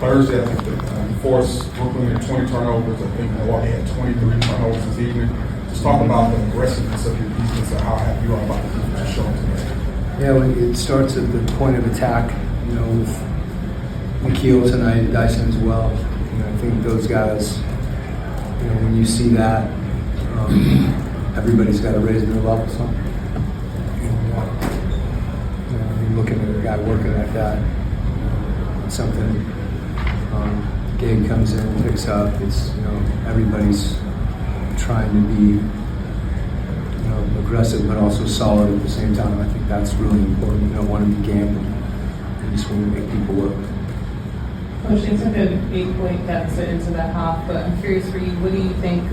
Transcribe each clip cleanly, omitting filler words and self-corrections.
Thursday, I think you forced Brooklyn at 20 turnovers. I think Milwaukee had 23 turnovers this evening. Just talk about the aggressiveness of your defense and how happy you are about the defense you're showing today. Yeah, well, it starts at the point of attack, with McKeel tonight, Dyson as well. I think those guys, when you see that, everybody's got to raise their level some. You're looking at a guy working like that, something Gabe comes in, picks up. It's everybody's trying to be aggressive but also solid at the same time. I think that's really important. You don't want to be gambling. You just want to make people work. Coach, they took an 8-point deficit into the half, but I'm curious for you, what do you think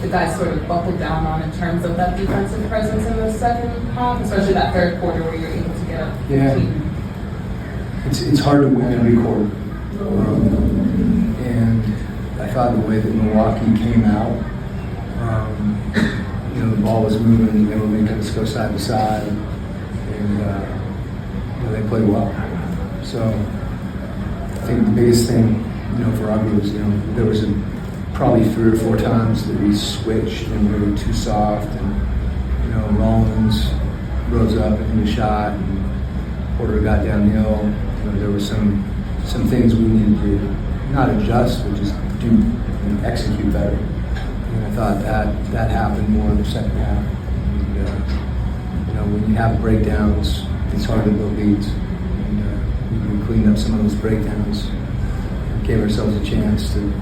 the guys sort of buckled down on in terms of that defensive presence in the second half, especially that third quarter where you're able to get up? Yeah, it's hard to win every quarter. And I thought the way that Milwaukee came out, the ball was moving, they were making us go side to side, and they played well. So I think the biggest thing, for our group was, there was probably 3 or 4 times that we switched and we were too soft, and Rollins rose up and hit a shot, and Porter got downhill. There were some things we needed to not adjust, but just do and execute better. And I thought that happened more in the second half. And, when you have breakdowns, it's hard to build leads. And we cleaned up some of those breakdowns, gave ourselves a chance to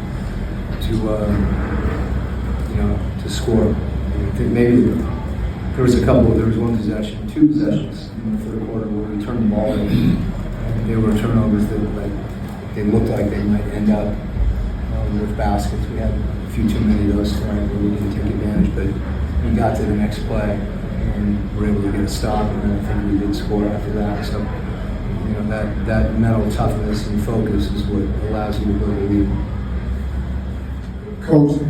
score. I think maybe there was one possession, 2 possessions in the third quarter where we turned the ball over. And they were turnovers that they looked like they might end up with baskets. We had a few too many of those tonight where we didn't take advantage, but we got to the next play and were able to get a stop, and then I think we did score after that. So, that mental toughness and focus is what allows you to build a lead. Coach,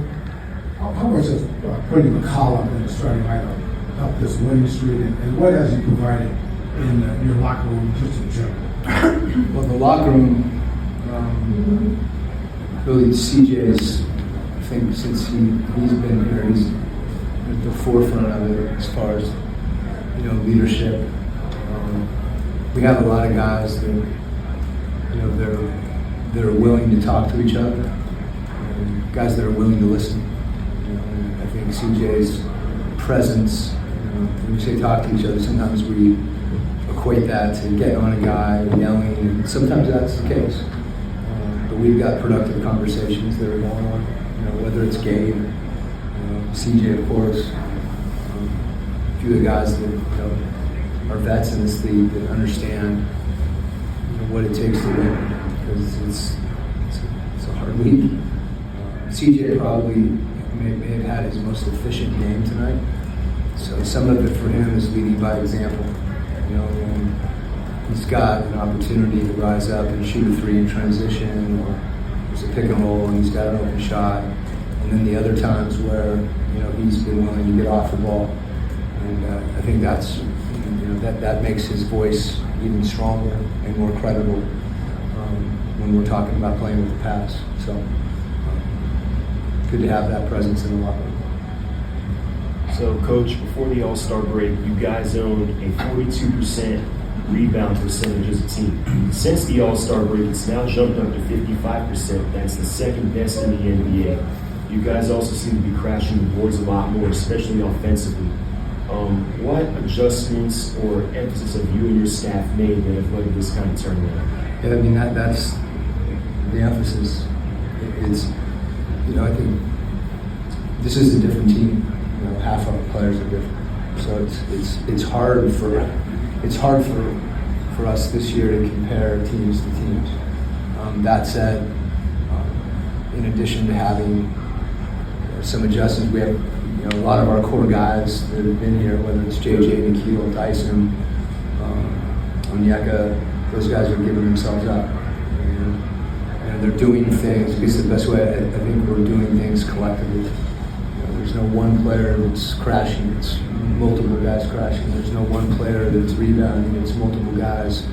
how much has putting McCollum in the starting lineup helped this winning streak, and what has he provided in your locker room just in general? Well, the locker room, really CJ's, I think since he's been here, he's at the forefront of it as far as, leadership. We have a lot of guys that, they're willing to talk to each other, and guys that are willing to listen. And I think CJ's presence, when we say talk to each other, sometimes we equate that to getting on a guy and yelling, and sometimes that's the case. But we've got productive conversations that are going on, whether it's Gabe, CJ, of course, a few of the guys that are vets in this league that understand what it takes to win, because it's a hard league. CJ probably may have had his most efficient game tonight, so some of it for him is leading by example. When he's got an opportunity to rise up and shoot a 3 in transition, or there's a pick and roll and he's got an open shot, and then the other times where he's been willing to get off the ball, and I think that's that makes his voice even stronger and more credible when we're talking about playing with the pass. So good to have that presence in the locker room. So, Coach, before the All-Star break, you guys owned a 42% rebound percentage as a team. Since the All-Star break, it's now jumped up to 55%. That's the second best in the NBA. You guys also seem to be crashing the boards a lot more, especially offensively. What adjustments or emphasis have you and your staff made that have led to this kind of turnaround? Yeah, that's the emphasis. It's, I think this is a different team. Half of the players are different, so it's hard for us this year to compare teams to teams. That said, in addition to having some adjustments, we have a lot of our core guys that have been here, whether it's JJ, McKeel, Dyson, Onyeka. Those guys are giving themselves up, and they're doing things. I guess the best way, I think we're doing things collectively. There's no one player that's crashing, it's multiple guys crashing. There's no one player that's rebounding, it's multiple guys,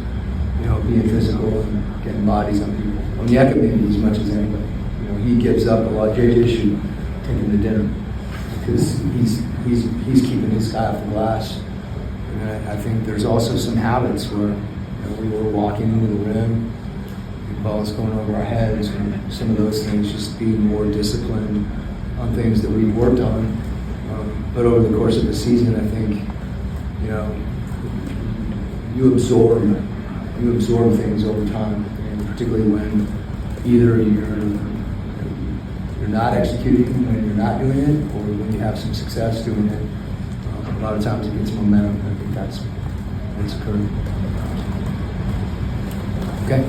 being physical and getting bodies on people. Onyeka maybe as much as anybody. He gives up a lot. JJ should take him to dinner because he's keeping his guy off the glass. And I think there's also some habits where we were walking into the rim, the ball's going over our heads, and some of those things, just being more disciplined on things that we've worked on. But over the course of the season, I think, you absorb things over time, and particularly when either you're not executing, when you're not doing it, or when you have some success doing it. A lot of times it gets momentum, and I think that's what's occurring. Okay.